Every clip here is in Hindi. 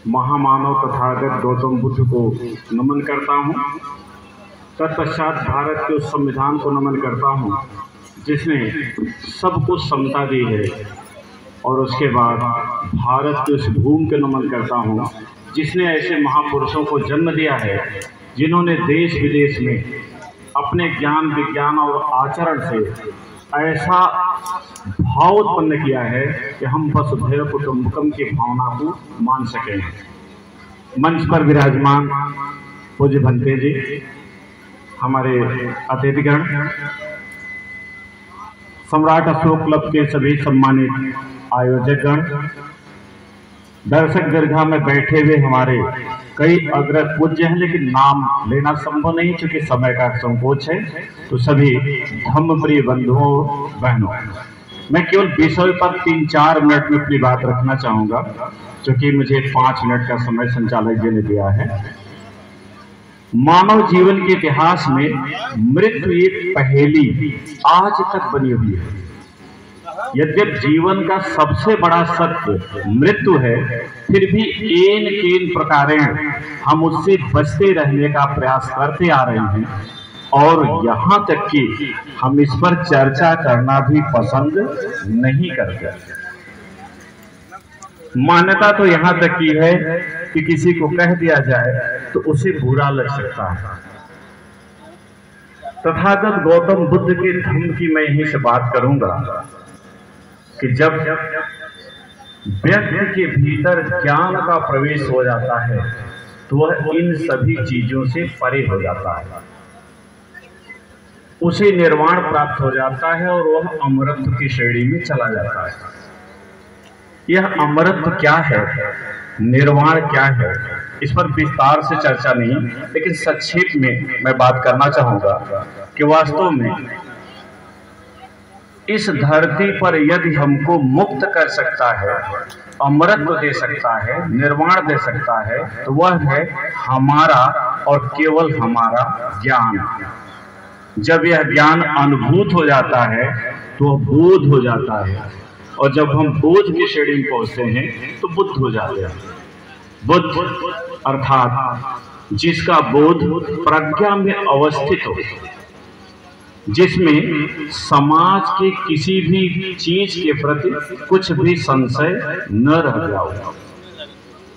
महामानव तथागत गौतम बुद्ध को नमन करता हूँ। तत्पश्चात भारत के उस संविधान को नमन करता हूँ जिसने सबको समता दी है, और उसके बाद भारत की उस भूमि को नमन करता हूँ जिसने ऐसे महापुरुषों को जन्म दिया है जिन्होंने देश विदेश में अपने ज्ञान विज्ञान और आचरण से ऐसा भाव उत्पन्न किया है कि हम वसुधैव कुटुंबकम की भावना को मान सकें। मंच पर विराजमान पूज्य भंते जी, हमारे अतिथिगण, सम्राट अशोक क्लब के सभी सम्मानित आयोजकगण, दर्शक दीर्घा में बैठे हुए हमारे कई अग्रज पूज्य हैं, लेकिन नाम लेना संभव नहीं क्योंकि समय का संकोच है। तो सभी धम्मप्रिय बंधुओं बहनों, मैं केवल विषय पर 3-4 मिनट में अपनी बात रखना चाहूँगा क्योंकि मुझे 5 मिनट का समय संचालक जी ने दिया है। मानव जीवन के इतिहास में मृत्यु एक पहेली आज तक बनी हुई है। यद्यपि जीवन का सबसे बड़ा सत्य मृत्यु है, फिर भी एन केन प्रकारेण हम उससे बचते रहने का प्रयास करते आ रहे हैं, और यहाँ तक कि हम इस पर चर्चा करना भी पसंद नहीं करते। मान्यता तो यहाँ तक की है कि किसी को कह दिया जाए तो उसे बुरा लग सकता है। तथागत गौतम बुद्ध के धम्म की मैं यहीं से बात करूंगा कि जब व्यक्ति के भीतर ज्ञान का प्रवेश हो जाता है तो वह इन सभी चीजों से परे हो जाता है, उसे निर्वाण प्राप्त हो जाता है और वह अमरत्व की श्रेणी में चला जाता है। यह अमरत्व क्या है, निर्वाण क्या है, इस पर विस्तार से चर्चा नहीं, लेकिन संक्षेप में मैं बात करना चाहूंगा कि वास्तव में इस धरती पर यदि हमको मुक्त कर सकता है, अमरत्व दे सकता है, निर्वाण दे सकता है, तो वह है हमारा और केवल हमारा ज्ञान। जब यह ज्ञान अनुभूत हो जाता है तो बोध हो जाता है, और जब हम बोध की श्रेणी में पहुंचते हैं तो बुद्ध हो जाते हैं। बुद्ध अर्थात जिसका बोध प्रज्ञा में अवस्थित हो, जिसमें समाज के किसी भी चीज के प्रति कुछ भी संशय न रह जाओ।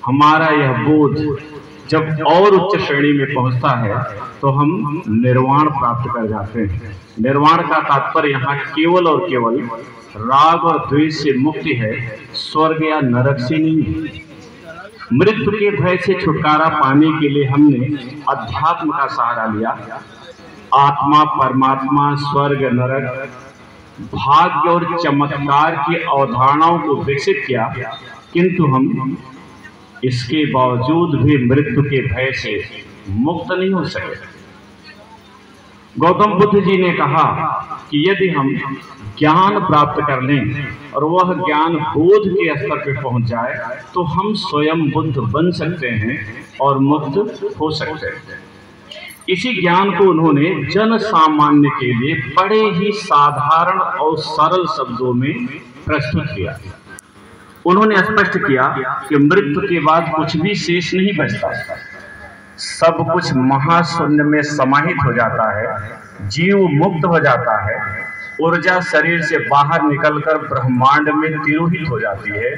हमारा यह बोध जब और उच्च श्रेणी में पहुंचता है तो हम निर्वाण प्राप्त कर जाते हैं। निर्वाण का तात्पर्य यहाँ केवल और केवल राग और द्वेष से मुक्ति है, स्वर्ग या नरक से नहीं। मृत्यु के भय से छुटकारा पाने के लिए हमने अध्यात्म का सहारा लिया। आत्मा, परमात्मा, स्वर्ग, नरक, भाग्य और चमत्कार की अवधारणाओं को विकसित किया, किंतु हम इसके बावजूद भी मृत्यु के भय से मुक्त नहीं हो सके। गौतम बुद्ध जी ने कहा कि यदि हम ज्ञान प्राप्त कर लें और वह ज्ञान बोध के स्तर पर पहुंच जाए तो हम स्वयं बुद्ध बन सकते हैं और मुक्त हो सकते हैं। इसी ज्ञान को उन्होंने जन सामान्य के लिए बड़े ही साधारण और सरल शब्दों में प्रस्तुत किया। उन्होंने स्पष्ट किया कि मृत्यु के बाद कुछ भी शेष नहीं बचता, सब कुछ महाशून्य में समाहित हो जाता है, जीव मुक्त हो जाता है, ऊर्जा शरीर से बाहर निकलकर ब्रह्मांड में तिरोहित हो जाती है।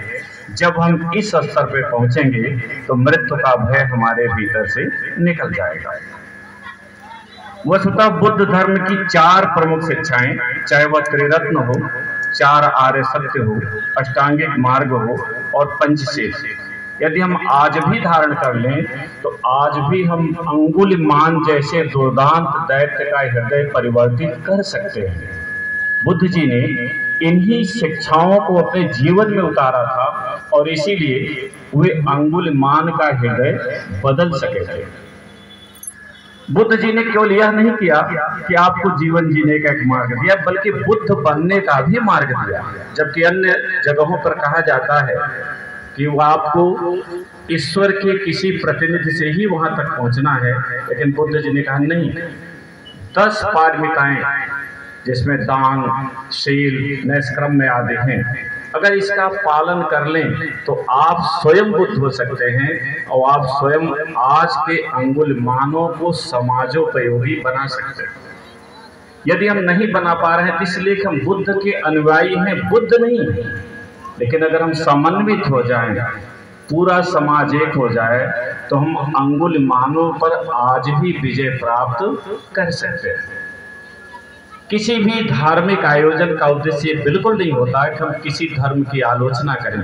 जब हम इस स्तर पर पहुंचेंगे तो मृत्यु का भय हमारे भीतर से निकल जाएगा। वस्तुतः बुद्ध धर्म की 4 प्रमुख शिक्षाएं, चाहे वह त्रिरत्न हो, 4 आर्य सत्य हो, अष्टांगिक मार्ग हो और पंचशील, यदि हम आज भी धारण कर लें तो आज भी हम अंगुलिमान जैसे दुर्दांत दैत्य का हृदय परिवर्तित कर सकते हैं। बुद्ध जी ने इन्हीं शिक्षाओं को अपने जीवन में उतारा था और इसीलिए वे अंगुलिमान का हृदय बदल सके थे। बुद्ध जी ने केवल यह नहीं किया कि आपको जीवन जीने का एक मार्ग दिया, बल्कि बुद्ध बनने का भी मार्ग दिया। जबकि अन्य जगहों पर कहा जाता है कि वो आपको ईश्वर के किसी प्रतिनिधि से ही वहां तक पहुंचना है, लेकिन बुद्ध जी ने कहा नहीं, 10 पारमिताएं जिसमें दान, शील, नैष्क्रम्य आदि हैं, अगर इसका पालन कर लें तो आप स्वयं बुद्ध हो सकते हैं और आप स्वयं आज के अंगुलिमालों को समाजोपयोगी बना सकते हैं। यदि हम नहीं बना पा रहे हैं तो इसलिए कि हम बुद्ध के अनुयायी हैं, बुद्ध नहीं। लेकिन अगर हम समन्वित हो जाएं, पूरा समाज एक हो जाए, तो हम अंगुलिमालों पर आज भी विजय प्राप्त कर सकते हैं। किसी भी धार्मिक आयोजन का उद्देश्य बिल्कुल नहीं होता है कि हम किसी धर्म की आलोचना करें,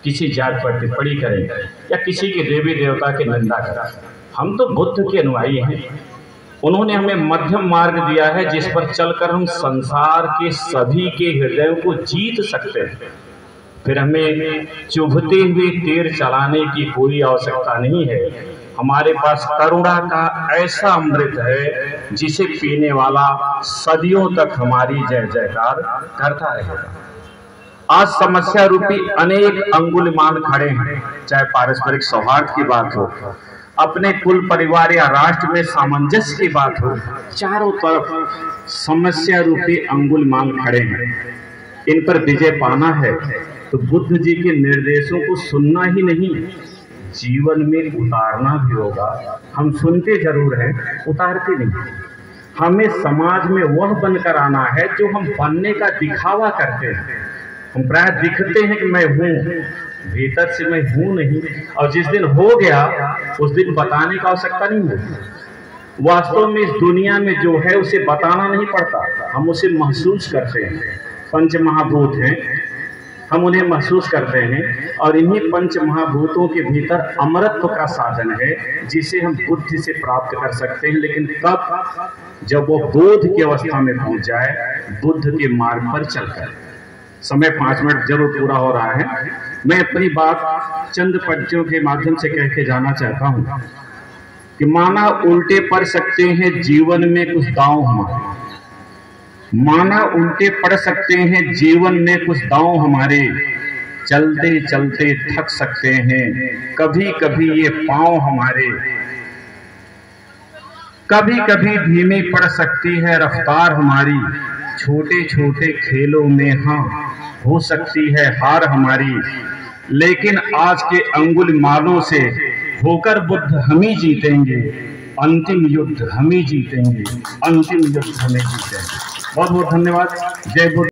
किसी जात पर टिप्पणी करें या किसी के देवी देवता की निंदा करें। हम तो बुद्ध के अनुयायी हैं। उन्होंने हमें मध्यम मार्ग दिया है जिस पर चलकर हम संसार के सभी के हृदयों को जीत सकते हैं। फिर हमें चुभते हुए तीर चलाने की कोई आवश्यकता नहीं है। हमारे पास करुणा का ऐसा अमृत है जिसे पीने वाला सदियों तक हमारी जय जयकार करता रहेगा। आज समस्या रूपी अनेक अंगुलिमाल खड़े हैं, चाहे पारस्परिक सौहार्द की बात हो, अपने कुल परिवार या राष्ट्र में सामंजस्य की बात हो, चारों तरफ समस्या रूपी अंगुलिमाल खड़े हैं। इन पर विजय पाना है तो बुद्ध जी के निर्देशों को सुनना ही नहीं, जीवन में उतारना भी होगा। हम सुनते जरूर हैं, उतारते नहीं। हमें समाज में वह बनकर आना है जो हम बनने का दिखावा करते हैं। हम प्राय दिखते हैं कि मैं हूँ, भीतर से मैं हूँ नहीं। और जिस दिन हो गया उस दिन बताने का आवश्यकता नहीं होती। वास्तव में इस दुनिया में जो है उसे बताना नहीं पड़ता, हम उसे महसूस करते हैं। पंच महाभूत हैं, हम उन्हें महसूस करते हैं और इन्हीं पंच महाभूतों के भीतर अमरत्व का साधन है जिसे हम बुद्धि से प्राप्त कर सकते हैं। लेकिन कब? जब वो बोध की अवस्था में पहुंच जाए, बुद्ध के मार्ग पर चलकर। समय 5 मिनट जरूर पूरा हो रहा है। मैं अपनी बात चंद पंक्तियों के माध्यम से कह के जाना चाहता हूं कि माना उल्टे पड़ सकते हैं जीवन में कुछ दांव हमारे, माना उल्टे पड़ सकते हैं जीवन में कुछ दांव हमारे, चलते चलते थक सकते हैं कभी कभी ये पांव हमारे, कभी कभी धीमी पड़ सकती है रफ्तार हमारी, छोटे छोटे खेलों में हाँ हो सकती है हार हमारी, लेकिन आज के अंगुलिमालों से होकर बुद्ध हम ही जीतेंगे, अंतिम युद्ध हम ही जीतेंगे, अंतिम युद्ध हमें जीतेंगे। बहुत बहुत धन्यवाद। जय बुद्ध।